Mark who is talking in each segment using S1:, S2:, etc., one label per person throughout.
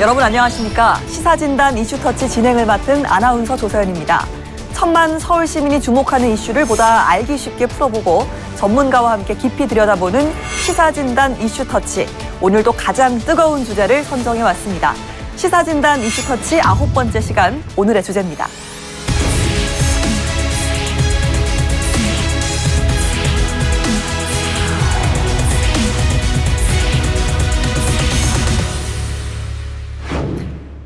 S1: 여러분 안녕하십니까? 시사진단 이슈터치 진행을 맡은 아나운서 조서연입니다. 천만 서울 시민이 주목하는 이슈를 보다 알기 쉽게 풀어보고 전문가와 함께 깊이 들여다보는 시사진단 이슈터치. 오늘도 가장 뜨거운 주제를 선정해 왔습니다. 시사진단 이슈터치 9번째 시간, 오늘의 주제입니다.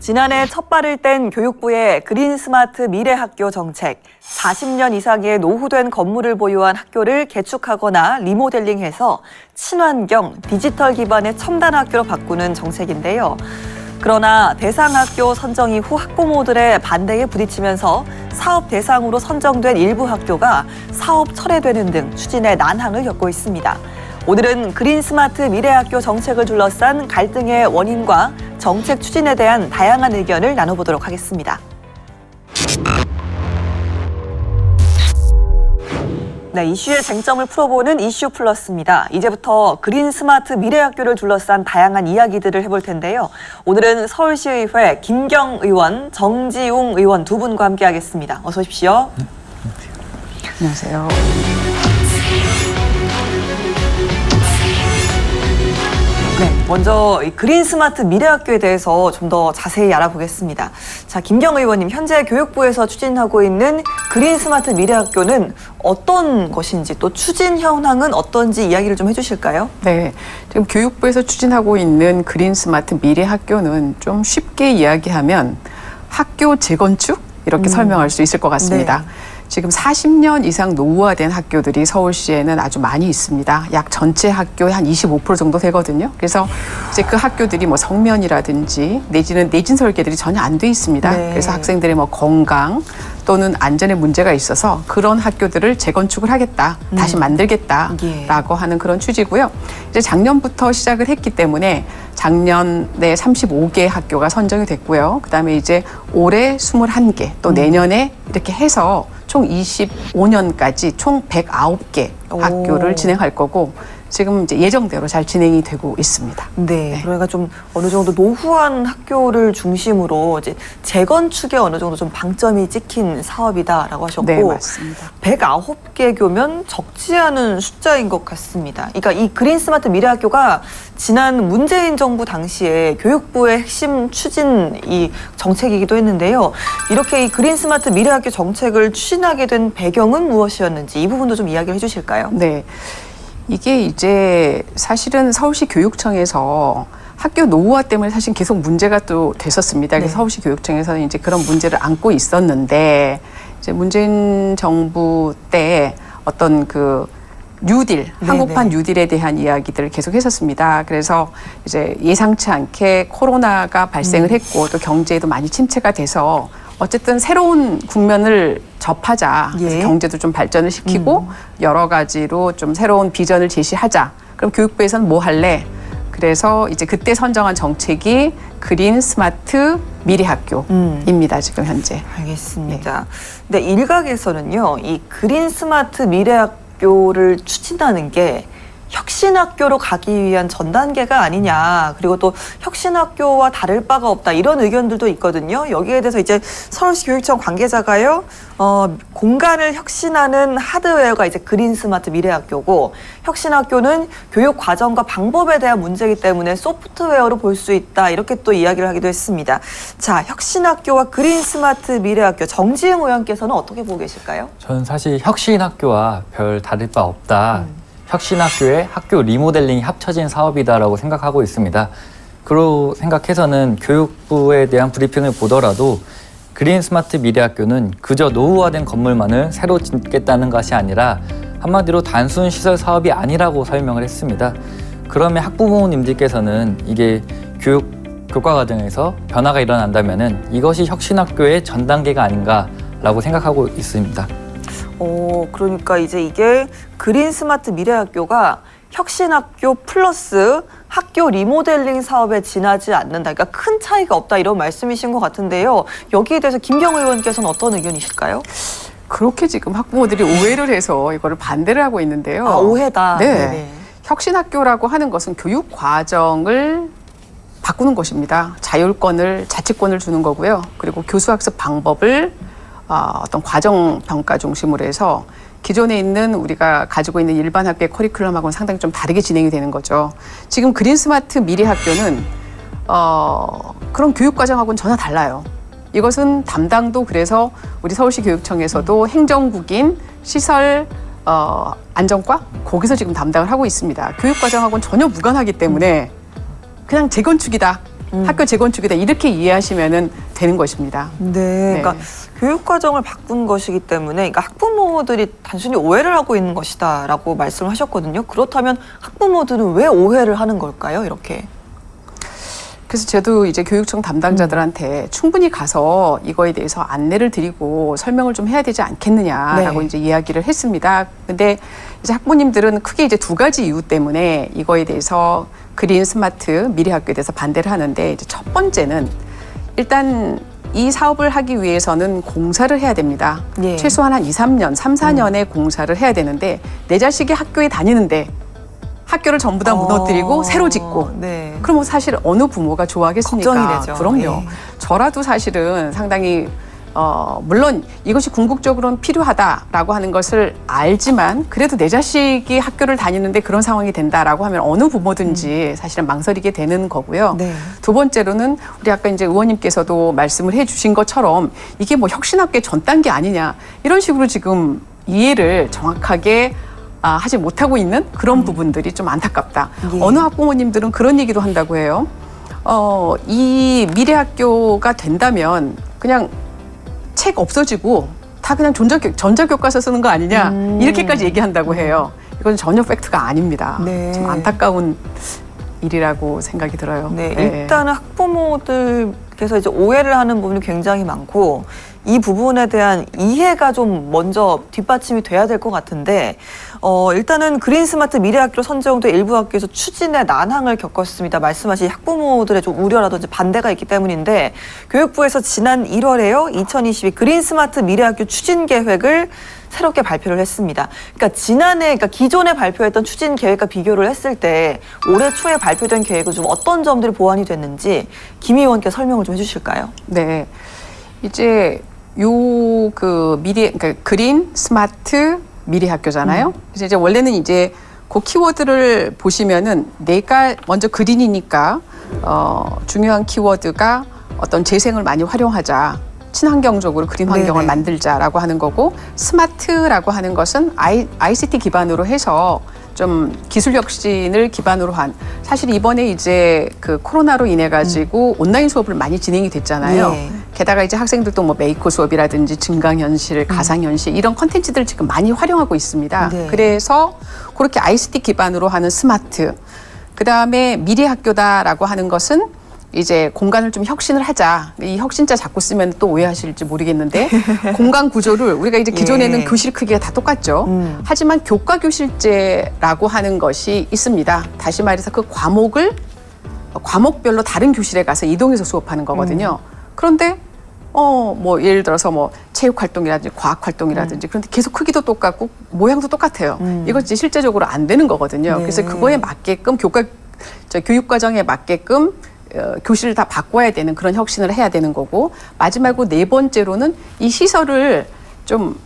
S1: 지난해 첫 발을 뗀 교육부의 그린 스마트 미래학교 정책. 40년 이상의 노후된 건물을 보유한 학교를 개축하거나 리모델링해서 친환경, 디지털 기반의 첨단 학교로 바꾸는 정책인데요. 그러나 대상 학교 선정 이후 학부모들의 반대에 부딪히면서 사업 대상으로 선정된 일부 학교가 사업 철회되는 등 추진에 난항을 겪고 있습니다. 오늘은 그린 스마트 미래학교 정책을 둘러싼 갈등의 원인과 정책 추진에 대한 다양한 의견을 나눠보도록 하겠습니다. 네, 이슈의 쟁점을 풀어보는 이슈 플러스입니다. 이제부터 그린 스마트 미래학교를 둘러싼 다양한 이야기들을 해볼 텐데요. 오늘은 서울시의회 김경 의원, 정지웅 의원 두 분과 함께하겠습니다. 어서 오십시오.
S2: 안녕하세요.
S1: 네, 먼저 이 그린 스마트 미래학교에 대해서 좀 더 자세히 알아보겠습니다. 자, 김경 의원님, 현재 교육부에서 추진하고 있는 그린 스마트 미래학교는 어떤 것인지 또 추진 현황은 어떤지 이야기를 좀 해주실까요?
S2: 네, 지금 교육부에서 추진하고 있는 그린 스마트 미래학교는 좀 쉽게 이야기하면 학교 재건축 이렇게 설명할 수 있을 것 같습니다.
S1: 네.
S2: 지금 40년 이상 노후화된 학교들이 서울시에는 아주 많이 있습니다. 약 전체 학교의 한 25% 정도 되거든요. 그래서 이제 그 학교들이 뭐 성면이라든지 내지는 내진 설계들이 전혀 안 돼 있습니다.
S1: 네.
S2: 그래서 학생들의 뭐 건강 또는 안전에 문제가 있어서 그런 학교들을 재건축을 하겠다, 다시 만들겠다라고 하는 그런 취지고요. 이제 작년부터 시작을 했기 때문에 작년에 35개 학교가 선정이 됐고요. 그다음에 이제 올해 21개, 또 내년에 이렇게 해서 총 25년까지 총 109개 학교를 진행할 거고 지금 이제 예정대로 잘 진행이 되고 있습니다.
S1: 네, 그러니까 좀 어느 정도 노후한 학교를 중심으로 이제 재건축에 어느 정도 좀 방점이 찍힌 사업이다라고 하셨고,
S2: 네, 맞습니다.
S1: 109개 교면 적지 않은 숫자인 것 같습니다. 그러니까 이 그린 스마트 미래학교가 지난 문재인 정부 당시에 교육부의 핵심 추진 이 정책이기도 했는데요. 이렇게 이 그린 스마트 미래학교 정책을 추진하게 된 배경은 무엇이었는지 이 부분도 좀 이야기를 해주실까요?
S2: 네. 이게 이제 사실은 서울시 교육청에서 학교 노후화 때문에 사실 계속 문제가 또 됐었습니다. 그래서 서울시 교육청에서는 이제 그런 문제를 안고 있었는데 이제 문재인 정부 때 어떤 그 뉴딜, 한국판 뉴딜에 대한 이야기들을 계속 했었습니다. 그래서 이제 예상치 않게 코로나가 발생을 했고 또 경제에도 많이 침체가 돼서 어쨌든 새로운 국면을 접하자. 경제도 좀 발전을 시키고 여러 가지로 좀 새로운 비전을 제시하자. 그럼 교육부에서는 뭐 할래? 그래서 이제 그때 선정한 정책이 그린 스마트 미래학교입니다. 지금 현재.
S1: 알겠습니다. 근데 일각에서는요, 이 그린 스마트 미래학교를 추진하는 게 혁신학교로 가기 위한 전 단계가 아니냐, 그리고 또 혁신학교와 다를 바가 없다, 이런 의견들도 있거든요. 여기에 대해서 이제 서울시 교육청 관계자가요, 공간을 혁신하는 하드웨어가 이제 그린 스마트 미래학교고, 혁신학교는 교육 과정과 방법에 대한 문제이기 때문에 소프트웨어로 볼 수 있다, 이렇게 또 이야기를 하기도 했습니다. 자, 혁신학교와 그린 스마트 미래학교, 정지웅 의원께서는 어떻게 보고 계실까요?
S3: 저는 사실 혁신학교와 별 다를 바 없다. 혁신학교에 학교 리모델링이 합쳐진 사업이다라고 생각하고 있습니다. 그로 생각해서는 교육부에 대한 브리핑을 보더라도 그린 스마트 미래학교는 그저 노후화된 건물만을 새로 짓겠다는 것이 아니라 한마디로 단순 시설 사업이 아니라고 설명을 했습니다. 그러면 학부모님들께서는 이게 교과 과정에서 변화가 일어난다면은 이것이 혁신학교의 전 단계가 아닌가라고 생각하고 있습니다.
S1: 그러니까 이제 이게 그린 스마트 미래학교가 혁신학교 플러스 학교 리모델링 사업에 지나지 않는다. 그러니까 큰 차이가 없다, 이런 말씀이신 것 같은데요. 여기에 대해서 김경 의원께서는 어떤 의견이실까요?
S2: 그렇게 지금 학부모들이 오해를 해서 이거를 반대를 하고 있는데요.
S1: 오해다.
S2: 네.
S1: 네네.
S2: 혁신학교라고 하는 것은 교육 과정을 바꾸는 것입니다. 자율권을, 자치권을 주는 거고요. 그리고 교수학습 방법을 어떤 과정 평가 중심으로 해서 기존에 있는 우리가 가지고 있는 일반 학교의 커리큘럼하고는 상당히 좀 다르게 진행이 되는 거죠. 지금 그린 스마트 미래 학교는 그런 교육 과정하고는 전혀 달라요. 이것은 담당도 그래서 우리 서울시 교육청에서도 행정국인 시설 안정과 거기서 지금 담당을 하고 있습니다. 교육 과정하고는 전혀 무관하기 때문에 그냥 재건축이다. 학교 재건축이다. 이렇게 이해하시면 되는 것입니다.
S1: 네, 그러니까 교육 과정을 바꾼 것이기 때문에 그러니까 학부모들이 단순히 오해를 하고 있는 것이다라고 말씀을 하셨거든요. 그렇다면 학부모들은 왜 오해를 하는 걸까요? 이렇게.
S2: 그래서 저도 이제 교육청 담당자들한테 충분히 가서 이거에 대해서 안내를 드리고 설명을 좀 해야 되지 않겠느냐라고
S1: 네.
S2: 이제 이야기를 했습니다. 근데 이제 학부모님들은 크게 이제 두 가지 이유 때문에 이거에 대해서 그린 스마트 미래 학교에 대해서 반대를 하는데, 이제 첫 번째는 일단 이 사업을 하기 위해서는 공사를 해야 됩니다.
S1: 예.
S2: 최소한 한 2, 3년, 3, 4년의 공사를 해야 되는데 내 자식이 학교에 다니는데 학교를 전부 다 무너뜨리고 새로 짓고
S1: 네.
S2: 그럼 사실 어느 부모가 좋아하겠습니까?
S1: 걱정이 되죠.
S2: 그럼요.
S1: 예.
S2: 저라도 사실은 상당히 물론 이것이 궁극적으로는 필요하다라고 하는 것을 알지만 그래도 내 자식이 학교를 다니는데 그런 상황이 된다라고 하면 어느 부모든지 사실은 망설이게 되는 거고요.
S1: 네.
S2: 두 번째로는 우리 아까 이제 의원님께서도 말씀을 해주신 것처럼 이게 뭐 혁신학교의 전 단계 아니냐 이런 식으로 지금 이해를 정확하게 하지 못하고 있는 그런 부분들이 좀 안타깝다.
S1: 예.
S2: 어느 학부모님들은 그런 얘기도 한다고 해요. 이 미래학교가 된다면 그냥 책 없어지고 다 그냥 전자교과서 쓰는 거 아니냐 이렇게까지 얘기한다고 해요. 이건 전혀 팩트가 아닙니다.
S1: 네.
S2: 좀 안타까운 일이라고 생각이 들어요.
S1: 네, 일단은 학부모들께서 이제 오해를 하는 부분이 굉장히 많고 이 부분에 대한 이해가 좀 먼저 뒷받침이 돼야 될 것 같은데 일단은 그린 스마트 미래학교로 선정돼 일부 학교에서 추진에 난항을 겪었습니다. 말씀하신 학부모들의 좀 우려라든지 반대가 있기 때문인데 교육부에서 지난 1월에요. 2022 그린 스마트 미래학교 추진 계획을 새롭게 발표를 했습니다. 그러니까 그러니까 기존에 발표했던 추진 계획과 비교를 했을 때 올해 초에 발표된 계획은 좀 어떤 점들이 보완이 됐는지 김 의원께서 설명을 좀 해주실까요?
S2: 네, 이제 그러니까 그린 스마트 미래 학교잖아요. 그래서 이제 원래는 이제 그 키워드를 보시면은 내가 먼저 그린이니까 중요한 키워드가 어떤 재생을 많이 활용하자. 친환경적으로 그린 환경을
S1: 네네.
S2: 만들자라고 하는 거고, 스마트라고 하는 것은 ICT 기반으로 해서 좀 기술 혁신을 기반으로 한, 사실 이번에 이제 그 코로나로 인해 가지고 온라인 수업을 많이 진행이 됐잖아요.
S1: 네.
S2: 게다가 이제 학생들도 뭐 메이커 수업이라든지 증강현실, 가상현실 이런 컨텐츠들 지금 많이 활용하고 있습니다.
S1: 네.
S2: 그래서 그렇게 ICT 기반으로 하는 스마트, 그다음에 미래학교다라고 하는 것은 이제 공간을 좀 혁신을 하자. 이 혁신자 자꾸 쓰면 또 오해하실지 모르겠는데 공간 구조를 우리가 이제 기존에는
S1: 예.
S2: 교실 크기가 다 똑같죠. 하지만 교과 교실제라고 하는 것이 있습니다. 다시 말해서 그 과목별로 다른 교실에 가서 이동해서 수업하는 거거든요. 그런데 뭐 예를 들어서 뭐 체육 활동이라든지 과학 활동이라든지 그런데 계속 크기도 똑같고 모양도 똑같아요. 이것이 실제적으로 안 되는 거거든요.
S1: 네.
S2: 그래서 그거에 맞게끔 교육 과정에 맞게끔 교실을 다 바꿔야 되는 그런 혁신을 해야 되는 거고, 마지막으로 네 번째로는 이 시설을 좀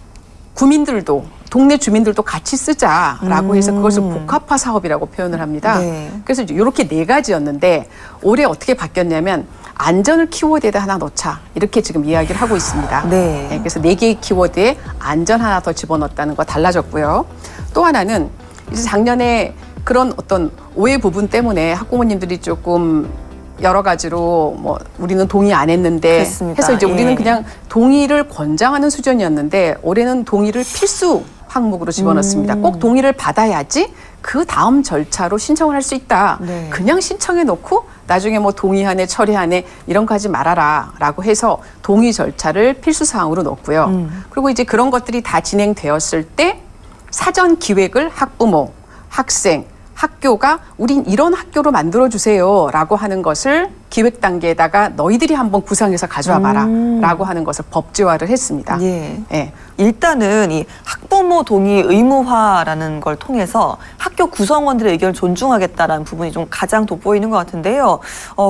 S2: 구민들도 동네 주민들도 같이 쓰자라고 해서 그것을 복합화 사업이라고 표현을 합니다.
S1: 네.
S2: 그래서 이렇게 네 가지였는데 올해 어떻게 바뀌었냐면 안전을 키워드에다 하나 넣자 이렇게 지금 이야기를 하고 있습니다.
S1: 네.
S2: 그래서 네 개의 키워드에 안전 하나 더 집어넣었다는 거 달라졌고요. 또 하나는 이제 작년에 그런 어떤 오해 부분 때문에 학부모님들이 조금 여러 가지로 뭐 우리는 동의 안 했는데
S1: 그렇습니다.
S2: 해서 이제 우리는
S1: 예.
S2: 그냥 동의를 권장하는 수준이었는데 올해는 동의를 필수 항목으로 집어넣습니다. 꼭 동의를 받아야지 그 다음 절차로 신청을 할 수 있다.
S1: 네.
S2: 그냥 신청해 놓고 나중에 뭐 동의하네 처리하네 이런 거 하지 말아라 라고 해서 동의 절차를 필수 사항으로 넣었고요. 그리고 이제 그런 것들이 다 진행되었을 때 사전 기획을 학부모, 학생, 학교가 우린 이런 학교로 만들어주세요 라고 하는 것을 기획 단계에다가 너희들이 한번 구상해서 가져와 봐라 라고 하는 것을 법제화를 했습니다.
S1: 예.
S2: 예.
S1: 일단은 이 학부모 동의 의무화라는 걸 통해서 학교 구성원들의 의견을 존중하겠다라는 부분이 좀 가장 돋보이는 것 같은데요.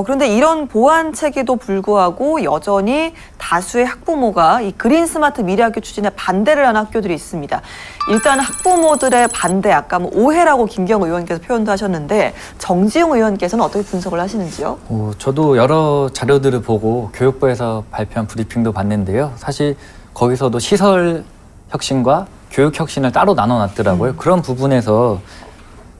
S1: 그런데 이런 보완 체계도 불구하고 여전히 다수의 학부모가 이 그린 스마트 미래학교 추진에 반대를 하는 학교들이 있습니다. 일단 학부모들의 반대, 아까 뭐 오해라고 김경 의원께서 표현도 하셨는데 정지용 의원께서는 어떻게 분석을 하시는지요?
S3: 저도 여러 자료들을 보고 교육부에서 발표한 브리핑도 봤는데요. 사실 거기서도 시설 혁신과 교육 혁신을 따로 나눠놨더라고요. 그런 부분에서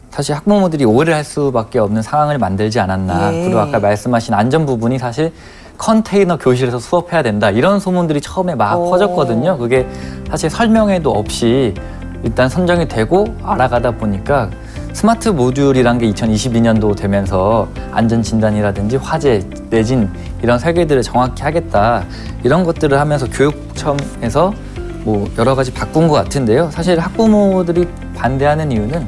S3: 사실 학부모들이 오해를 할 수밖에 없는 상황을 만들지 않았나.
S1: 예.
S3: 그리고 아까 말씀하신 안전 부분이 사실 컨테이너 교실에서 수업해야 된다. 이런 소문들이 처음에 막 퍼졌거든요. 그게 사실 설명회도 없이 일단 선정이 되고 알아가다 보니까 스마트 모듈이란 게 2022년도 되면서 안전진단이라든지 화재, 내진 이런 설계들을 정확히 하겠다. 이런 것들을 하면서 교육청에서 뭐 여러 가지 바꾼 것 같은데요. 사실 학부모들이 반대하는 이유는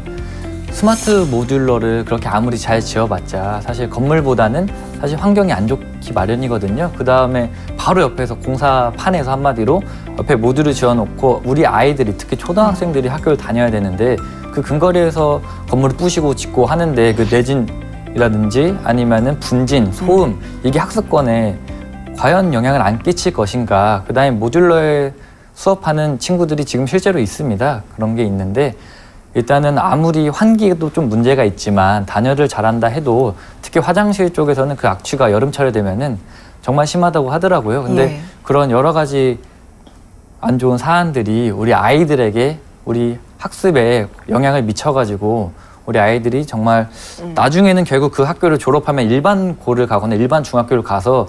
S3: 스마트 모듈러를 그렇게 아무리 잘 지어봤자 사실 건물보다는 사실 환경이 안 좋기 마련이거든요. 그 다음에 바로 옆에서 공사판에서 한마디로 옆에 모듈을 지어놓고 우리 아이들이 특히 초등학생들이 학교를 다녀야 되는데 그 근거리에서 건물을 부시고 짓고 하는데 그 내진이라든지 아니면은 분진, 소음 이게 학습권에 과연 영향을 안 끼칠 것인가. 그 다음에 모듈러에 수업하는 친구들이 지금 실제로 있습니다. 그런 게 있는데 일단은 아무리 환기도 좀 문제가 있지만 단열을 잘한다 해도 특히 화장실 쪽에서는 그 악취가 여름철에 되면은 정말 심하다고 하더라고요. 근데
S1: 예.
S3: 그런 여러 가지 안 좋은 사안들이 우리 아이들에게 우리 학습에 영향을 미쳐가지고 우리 아이들이 정말 나중에는 결국 그 학교를 졸업하면 일반 고를 가거나 일반 중학교를 가서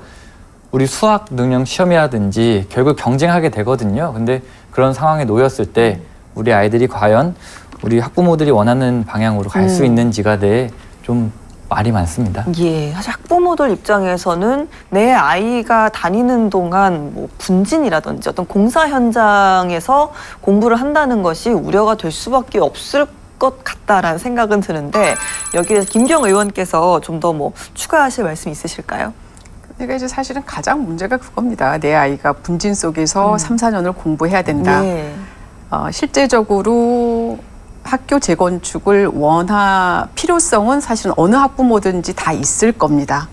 S3: 우리 수학 능력 시험이라든지 결국 경쟁하게 되거든요. 근데 그런 상황에 놓였을 때 우리 아이들이 과연 우리 학부모들이 원하는 방향으로 갈 수 있는지가 대해 좀 말이 많습니다.
S1: 예, 사실 학부모들 입장에서는 내 아이가 다니는 동안 뭐 분진이라든지 어떤 공사 현장에서 공부를 한다는 것이 우려가 될 수밖에 없을 것 같다라는 생각은 드는데 여기에 김경 의원께서 좀 더 뭐 추가하실 말씀 있으실까요?
S2: 그러니까 이제 사실은 가장 문제가 그겁니다. 내 아이가 분진 속에서 3, 4년을 공부해야 된다.
S1: 예.
S2: 실제적으로 학교 재건축을 필요성은 사실은 어느 학부모든지 다 있을 겁니다.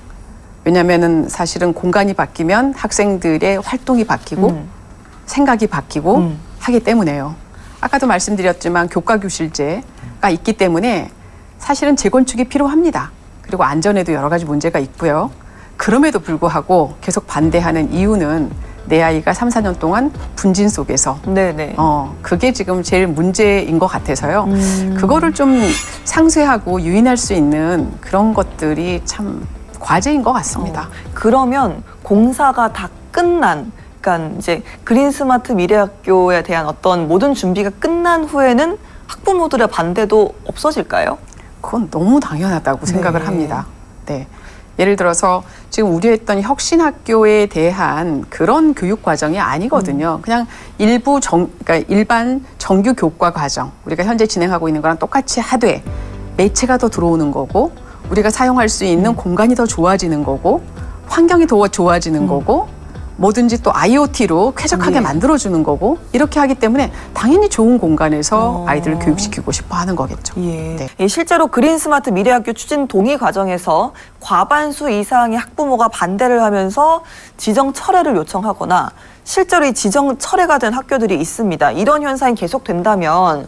S2: 왜냐하면은 사실은 공간이 바뀌면 학생들의 활동이 바뀌고 생각이 바뀌고 하기 때문에요. 아까도 말씀드렸지만 교과 교실제가 있기 때문에 사실은 재건축이 필요합니다. 그리고 안전에도 여러 가지 문제가 있고요. 그럼에도 불구하고 계속 반대하는 이유는 내 아이가 3, 4년 동안 분진 속에서
S1: 네네.
S2: 그게 지금 제일 문제인 것 같아서요. 그거를 좀 상쇄하고 유인할 수 있는 그런 것들이 참 과제인 것 같습니다.
S1: 그러면 공사가 다 끝난, 그러니까 이제 그린 스마트 미래학교에 대한 어떤 모든 준비가 끝난 후에는 학부모들의 반대도 없어질까요?
S2: 그건 너무 당연하다고 생각을 합니다. 네. 예를 들어서 지금 우려했던 혁신학교에 대한 그런 교육 과정이 아니거든요. 그냥 그러니까 일반 정규 교과 과정, 우리가 현재 진행하고 있는 거랑 똑같이 하되 매체가 더 들어오는 거고 우리가 사용할 수 있는 공간이 더 좋아지는 거고 환경이 더 좋아지는 거고 뭐든지 또 IoT로 쾌적하게 만들어주는 거고 이렇게 하기 때문에 당연히 좋은 공간에서 아이들을 교육시키고 싶어 하는 거겠죠.
S1: 예.
S2: 네.
S1: 예, 실제로 그린 스마트 미래학교 추진 동의 과정에서 과반수 이상의 학부모가 반대를 하면서 지정 철회를 요청하거나 실제로 이 지정 철회가 된 학교들이 있습니다. 이런 현상이 계속된다면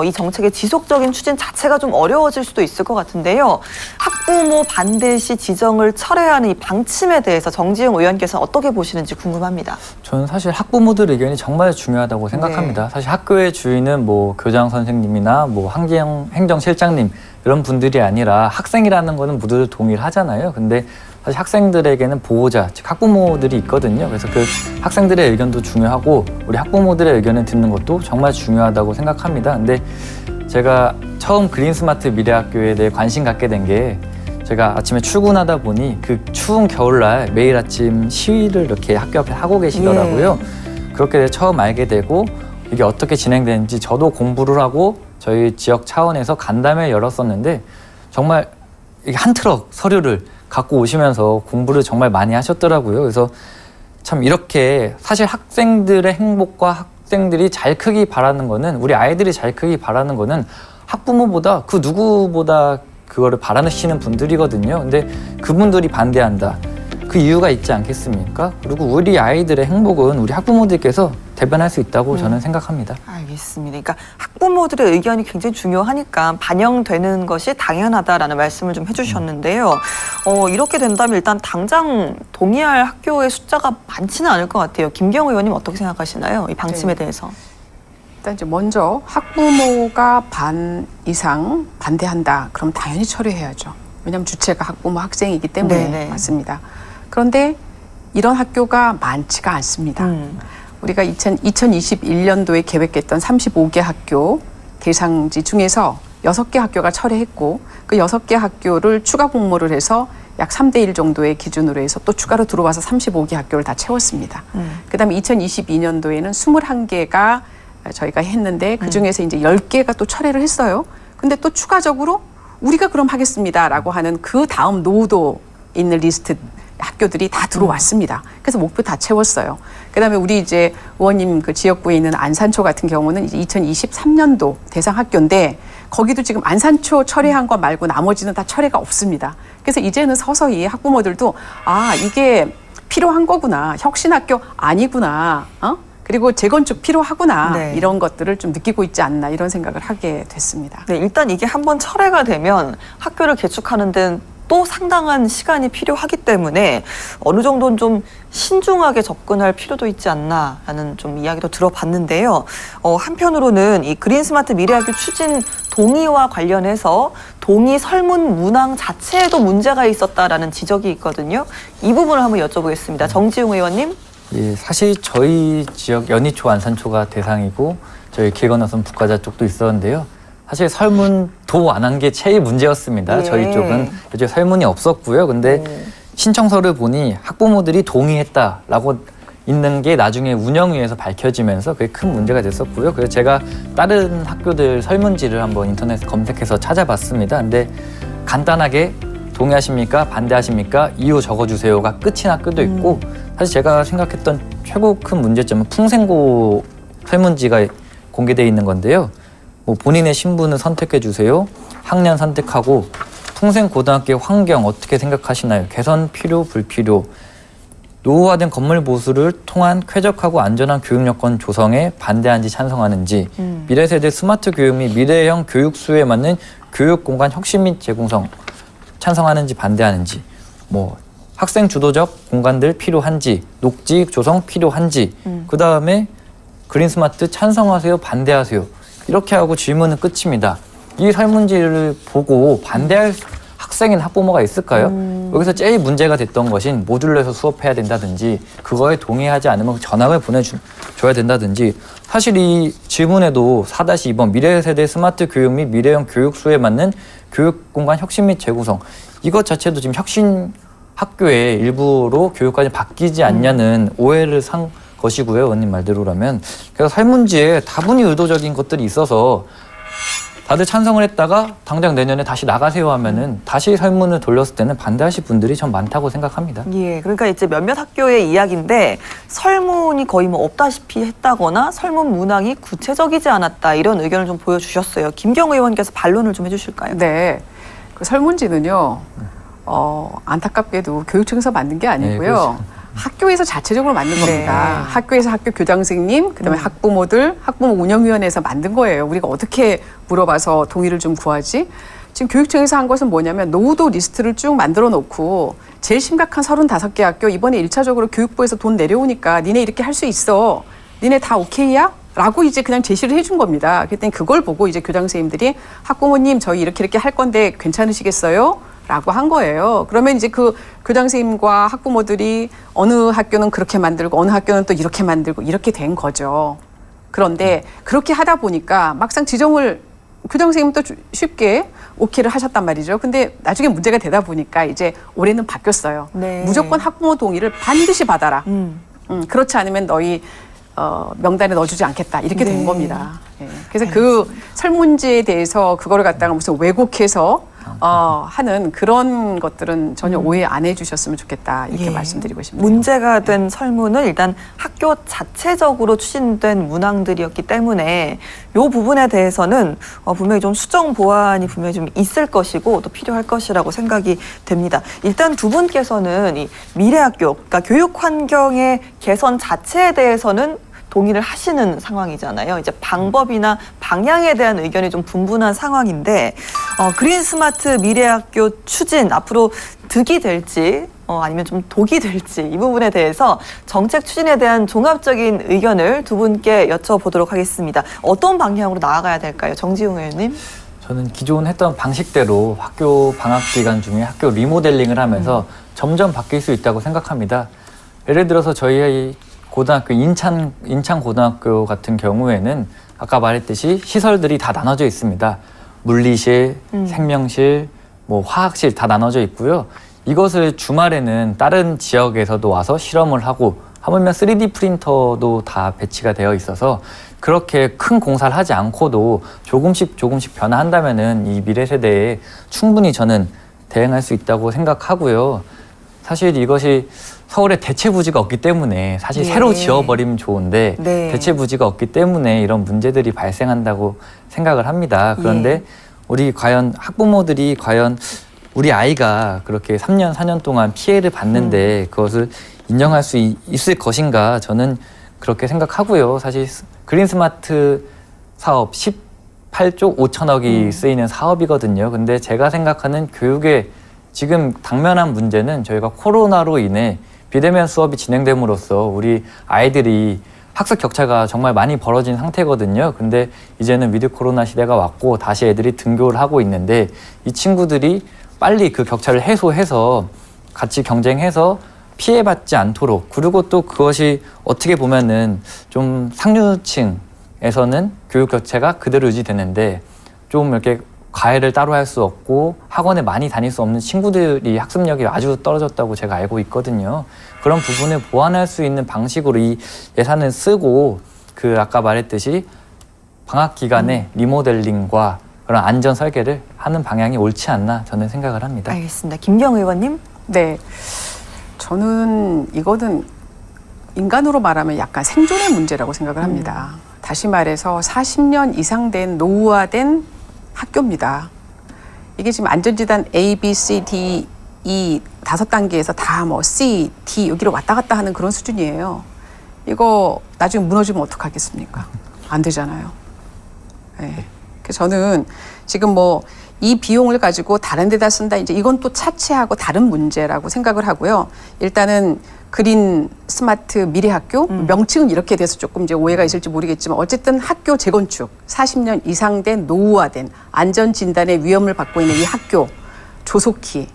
S1: 이 정책의 지속적인 추진 자체가 좀 어려워질 수도 있을 것 같은데요. 학부모 반대 시 지정을 철회하는 이 방침에 대해서 정지용 의원께서 어떻게 보시는지 궁금합니다.
S3: 저는 사실 학부모들 의견이 정말 중요하다고 생각합니다. 사실 학교의 주인은 뭐 교장 선생님이나 뭐 행정실장님 이런 분들이 아니라 학생이라는 거는 모두 동일하잖아요. 근데 사실 학생들에게는 보호자, 즉 학부모들이 있거든요. 그래서 그 학생들의 의견도 중요하고 우리 학부모들의 의견을 듣는 것도 정말 중요하다고 생각합니다. 근데 제가 처음 그린 스마트 미래학교에 대해 관심 갖게 된 게 제가 아침에 출근하다 보니 그 추운 겨울날 매일 아침 시위를 이렇게 학교 앞에 하고 계시더라고요. 그렇게 처음 알게 되고 이게 어떻게 진행되는지 저도 공부를 하고 저희 지역 차원에서 간담회 열었었는데 정말 이게 한 트럭 서류를 갖고 오시면서 공부를 정말 많이 하셨더라고요. 그래서 참 이렇게 사실 학생들의 행복과 학생들이 잘 크기 바라는 거는, 우리 아이들이 잘 크기 바라는 거는 학부모보다 그 누구보다 그거를 바라시는 분들이거든요. 근데 그분들이 반대한다. 그 이유가 있지 않겠습니까? 그리고 우리 아이들의 행복은 우리 학부모들께서 대변할 수 있다고 저는 생각합니다.
S1: 알겠습니다. 그러니까 학부모들의 의견이 굉장히 중요하니까 반영되는 것이 당연하다라는 말씀을 좀 해주셨는데요. 이렇게 된다면 일단 당장 동의할 학교의 숫자가 많지는 않을 것 같아요. 김경호 의원님 어떻게 생각하시나요? 이 방침에
S2: 네.
S1: 대해서.
S2: 일단 이제 먼저 학부모가 반 이상 반대한다. 그럼 당연히 철회해야죠. 왜냐하면 주체가 학부모, 학생이기 때문에
S1: 네네.
S2: 맞습니다. 그런데 이런 학교가 많지가 않습니다. 우리가 2021년도에 계획했던 35개 학교 대상지 중에서 6개 학교가 철회했고 그 6개 학교를 추가 공모를 해서 약 3대1 정도의 기준으로 해서 또 추가로 들어와서 35개 학교를 다 채웠습니다. 그다음에 2022년도에는 21개가 저희가 했는데 그중에서 이제 10개가 또 철회를 했어요. 근데 또 추가적으로 우리가 그럼 하겠습니다라고 하는 그 다음 노후도 있는 리스트 학교들이 다 들어왔습니다. 그래서 목표 다 채웠어요. 그다음에 우리 이제 의원님 그 지역구에 있는 안산초 같은 경우는 이제 2023년도 대상 학교인데 거기도 지금 안산초 철회한 거 말고 나머지는 다 철회가 없습니다. 그래서 이제는 서서히 학부모들도 아 이게 필요한 거구나, 혁신학교 아니구나, 그리고 재건축 필요하구나
S1: 네.
S2: 이런 것들을 좀 느끼고 있지 않나 이런 생각을 하게 됐습니다.
S1: 네, 일단 이게 한번 철회가 되면 학교를 개축하는 데는 또 상당한 시간이 필요하기 때문에 어느 정도는 좀 신중하게 접근할 필요도 있지 않나라는 좀 이야기도 들어봤는데요. 한편으로는 이 그린스마트 미래학교 추진 동의와 관련해서 동의 설문 문항 자체에도 문제가 있었다라는 지적이 있거든요. 이 부분을 한번 여쭤보겠습니다. 정지웅 의원님.
S3: 예, 사실 저희 지역 연희초, 안산초가 대상이고 저희 길 건너선 북가자 쪽도 있었는데요. 사실 설문도 안 한 게 제일 문제였습니다.
S1: 예.
S3: 저희 쪽은 요즘 설문이 없었고요. 근데 신청서를 보니 학부모들이 동의했다라고 있는 게 나중에 운영위에서 밝혀지면서 그게 큰 문제가 됐었고요. 그래서 제가 다른 학교들 설문지를 한번 인터넷에 검색해서 찾아봤습니다. 근데 간단하게 동의하십니까? 반대하십니까? 이유 적어주세요가 끝인 학교도 있고 사실 제가 생각했던 최고 큰 문제점은 풍생고 설문지가 공개되어 있는 건데요. 뭐 본인의 신분을 선택해 주세요. 학년 선택하고 풍생고등학교 환경 어떻게 생각하시나요? 개선 필요, 불필요. 노후화된 건물 보수를 통한 쾌적하고 안전한 교육 여건 조성에 반대하는지 찬성하는지, 미래 세대 스마트 교육 및 미래형 교육 수요에 맞는 교육 공간 혁신 및 제공성 찬성하는지 반대하는지, 뭐 학생 주도적 공간들 필요한지, 녹지 조성 필요한지, 그 다음에 그린스마트 찬성하세요, 반대하세요. 이렇게 하고 질문은 끝입니다. 이 설문지를 보고 반대할 학생인 학부모가 있을까요? 여기서 제일 문제가 됐던 것인 모듈러에서 수업해야 된다든지 그거에 동의하지 않으면 전학을 보내줘야 된다든지 사실 이 질문에도 4-2번 미래세대 스마트 교육 및 미래형 교육 수에 맞는 교육공간 혁신 및 재구성 이것 자체도 지금 혁신 학교의 일부로 교육관이 바뀌지 않냐는 오해를 산 것이고요. 의원님 말대로라면. 그래서 설문지에 다분히 의도적인 것들이 있어서 다들 찬성을 했다가 당장 내년에 다시 나가세요 하면은 다시 설문을 돌렸을 때는 반대하실 분들이 좀 많다고 생각합니다.
S1: 예, 그러니까 이제 몇몇 학교의 이야기인데 설문이 거의 뭐 없다시피 했다거나 설문 문항이 구체적이지 않았다 이런 의견을 좀 보여주셨어요. 김경호 의원께서 반론을 좀 해주실까요?
S2: 네, 그 설문지는요 안타깝게도 교육청에서 만든 게 아니고요.
S3: 네, 그렇죠.
S2: 학교에서 자체적으로 만든 겁니다.
S1: 네.
S2: 학교에서 학교 교장선생님, 그다음에 학부모들, 학부모 운영위원회에서 만든 거예요. 우리가 어떻게 물어봐서 동의를 좀 구하지? 지금 교육청에서 한 것은 뭐냐면 노후도 리스트를 쭉 만들어 놓고 제일 심각한 35개 학교 이번에 1차적으로 교육부에서 돈 내려오니까 니네 이렇게 할 수 있어. 니네 다 오케이야? 라고 이제 그냥 제시를 해준 겁니다. 그랬더니 그걸 보고 이제 교장선생님들이 학부모님 저희 이렇게 할 건데 괜찮으시겠어요? 라고 한 거예요. 그러면 이제 그 교장 선생님과 학부모들이 어느 학교는 그렇게 만들고 어느 학교는 또 이렇게 만들고 이렇게 된 거죠. 그런데 그렇게 하다 보니까 막상 지정을 교장 선생님은 또 쉽게 오케이를 하셨단 말이죠. 근데 나중에 문제가 되다 보니까 이제 올해는 바뀌었어요.
S1: 네.
S2: 무조건 학부모 동의를 반드시 받아라. 그렇지 않으면 너희 명단에 넣어주지 않겠다. 이렇게 된
S1: 네.
S2: 겁니다. 네. 그래서 그 설문지에 대해서 그거를 갖다가 무슨 왜곡해서 하는 그런 것들은 전혀 오해 안 해주셨으면 좋겠다 이렇게
S1: 예.
S2: 말씀드리고 싶네요.
S1: 문제가 된 설문은 일단 학교 자체적으로 추진된 문항들이었기 때문에 이 부분에 대해서는 분명히 좀 수정 보완이 분명히 좀 있을 것이고 또 필요할 것이라고 생각이 됩니다. 일단 두 분께서는 이 미래학교, 그러니까 교육 환경의 개선 자체에 대해서는 동의를 하시는 상황이잖아요. 이제 방법이나 방향에 대한 의견이 좀 분분한 상황인데 그린 스마트 미래학교 추진 앞으로 득이 될지 아니면 좀 독이 될지 이 부분에 대해서 정책 추진에 대한 종합적인 의견을 두 분께 여쭤보도록 하겠습니다. 어떤 방향으로 나아가야 될까요? 정지웅 의원님.
S3: 저는 기존 했던 방식대로 학교 방학 기간 중에 학교 리모델링을 하면서 점점 바뀔 수 있다고 생각합니다. 예를 들어서 저희 고등학교 인천 고등학교 같은 경우에는 아까 말했듯이 시설들이 다 나눠져 있습니다. 물리실, 생명실, 뭐 화학실 다 나눠져 있고요. 이것을 주말에는 다른 지역에서도 와서 실험을 하고 하물며 3D 프린터도 다 배치가 되어 있어서 그렇게 큰 공사를 하지 않고도 조금씩 변화한다면은 이 미래 세대에 충분히 저는 대응할 수 있다고 생각하고요. 사실 이것이 서울에 대체 부지가 없기 때문에 사실
S1: 예.
S3: 새로 지어버리면 좋은데
S1: 네.
S3: 대체 부지가 없기 때문에 이런 문제들이 발생한다고 생각을 합니다. 그런데
S1: 예.
S3: 우리 과연 학부모들이 과연 우리 아이가 그렇게 3년, 4년 동안 피해를 봤는데 그것을 인정할 수 있을 것인가 저는 그렇게 생각하고요. 사실 그린 스마트 사업 18조 5천억이 쓰이는 사업이거든요. 근데 제가 생각하는 교육의 지금 당면한 문제는 저희가 코로나로 인해 비대면 수업이 진행됨으로써 우리 아이들이 학습 격차가 정말 많이 벌어진 상태거든요. 근데 이제는 위드 코로나 시대가 왔고 다시 애들이 등교를 하고 있는데 이 친구들이 빨리 그 격차를 해소해서 같이 경쟁해서 피해받지 않도록 그리고 또 그것이 어떻게 보면은 좀 상류층에서는 교육 격차가 그대로 유지되는데 좀 이렇게 과외를 따로 할 수 없고 학원에 많이 다닐 수 없는 친구들이 학습력이 아주 떨어졌다고 제가 알고 있거든요. 그런 부분을 보완할 수 있는 방식으로 이 예산을 쓰고 그 아까 말했듯이 방학 기간에 리모델링과 그런 안전 설계를 하는 방향이 옳지 않나 저는 생각을 합니다.
S1: 알겠습니다. 김경 의원님.
S2: 네, 저는 이거는 인간으로 말하면 약간 생존의 문제라고 생각을 합니다. 다시 말해서 40년 이상 된 노후화된 학교입니다. 이게 지금 안전지단 A, B, C, D, E 5단계에서 다 뭐 C, D 여기로 왔다 갔다 하는 그런 수준이에요. 이거 나중에 무너지면 어떡하겠습니까? 안 되잖아요. 네. 그래서 저는 지금 뭐 이 비용을 가지고 다른 데다 쓴다 이제 이건 또 차치하고 다른 문제라고 생각을 하고요. 일단은 그린 스마트 미래학교 명칭은 이렇게 돼서 조금 이제 오해가 있을지 모르겠지만 어쨌든 학교 재건축 40년 이상 된 노후화된 안전 진단의 위험을 받고 있는 이 학교 조속히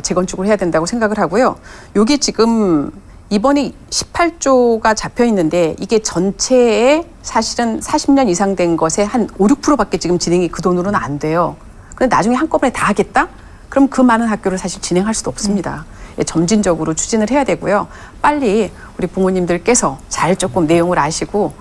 S2: 재건축을 해야 된다고 생각을 하고요. 여기 지금 이번에 18조가 잡혀 있는데 이게 전체에 사실은 40년 이상 된 것에 한 5, 6%밖에 지금 진행이 그 돈으로는 안 돼요. 근데 나중에 한꺼번에 다 하겠다? 그럼 그 많은 학교를 사실 진행할 수도 없습니다. 점진적으로 추진을 해야 되고요. 빨리 우리 부모님들께서 잘 조금 내용을 아시고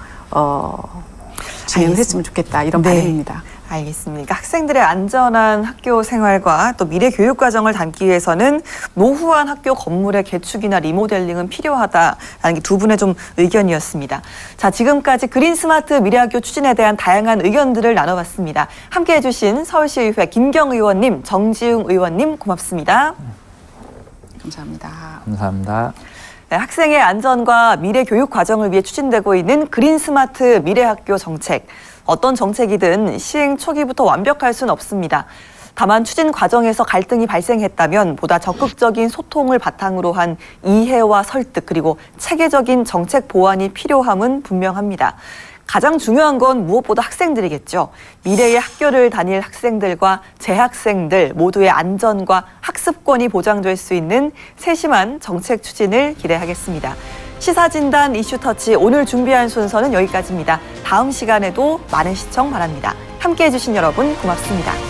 S2: 진행을 했으면 좋겠다 이런 바람입니다.
S1: 알겠습니다. 그러니까 학생들의 안전한 학교 생활과 또 미래 교육 과정을 담기 위해서는 노후한 학교 건물의 개축이나 리모델링은 필요하다라는 게 두 분의 좀 의견이었습니다. 자, 지금까지 그린 스마트 미래학교 추진에 대한 다양한 의견들을 나눠봤습니다. 함께해 주신 서울시의회 김경 의원님, 정지웅 의원님 고맙습니다.
S2: 감사합니다.
S3: 감사합니다.
S1: 네, 학생의 안전과 미래 교육 과정을 위해 추진되고 있는 그린 스마트 미래학교 정책. 어떤 정책이든 시행 초기부터 완벽할 수는 없습니다. 다만 추진 과정에서 갈등이 발생했다면 보다 적극적인 소통을 바탕으로 한 이해와 설득 그리고 체계적인 정책 보완이 필요함은 분명합니다. 가장 중요한 건 무엇보다 학생들이겠죠. 미래의 학교를 다닐 학생들과 재학생들 모두의 안전과 학습권이 보장될 수 있는 세심한 정책 추진을 기대하겠습니다. 시사진단 이슈터치 오늘 준비한 순서는 여기까지입니다. 다음 시간에도 많은 시청 바랍니다. 함께해 주신 여러분 고맙습니다.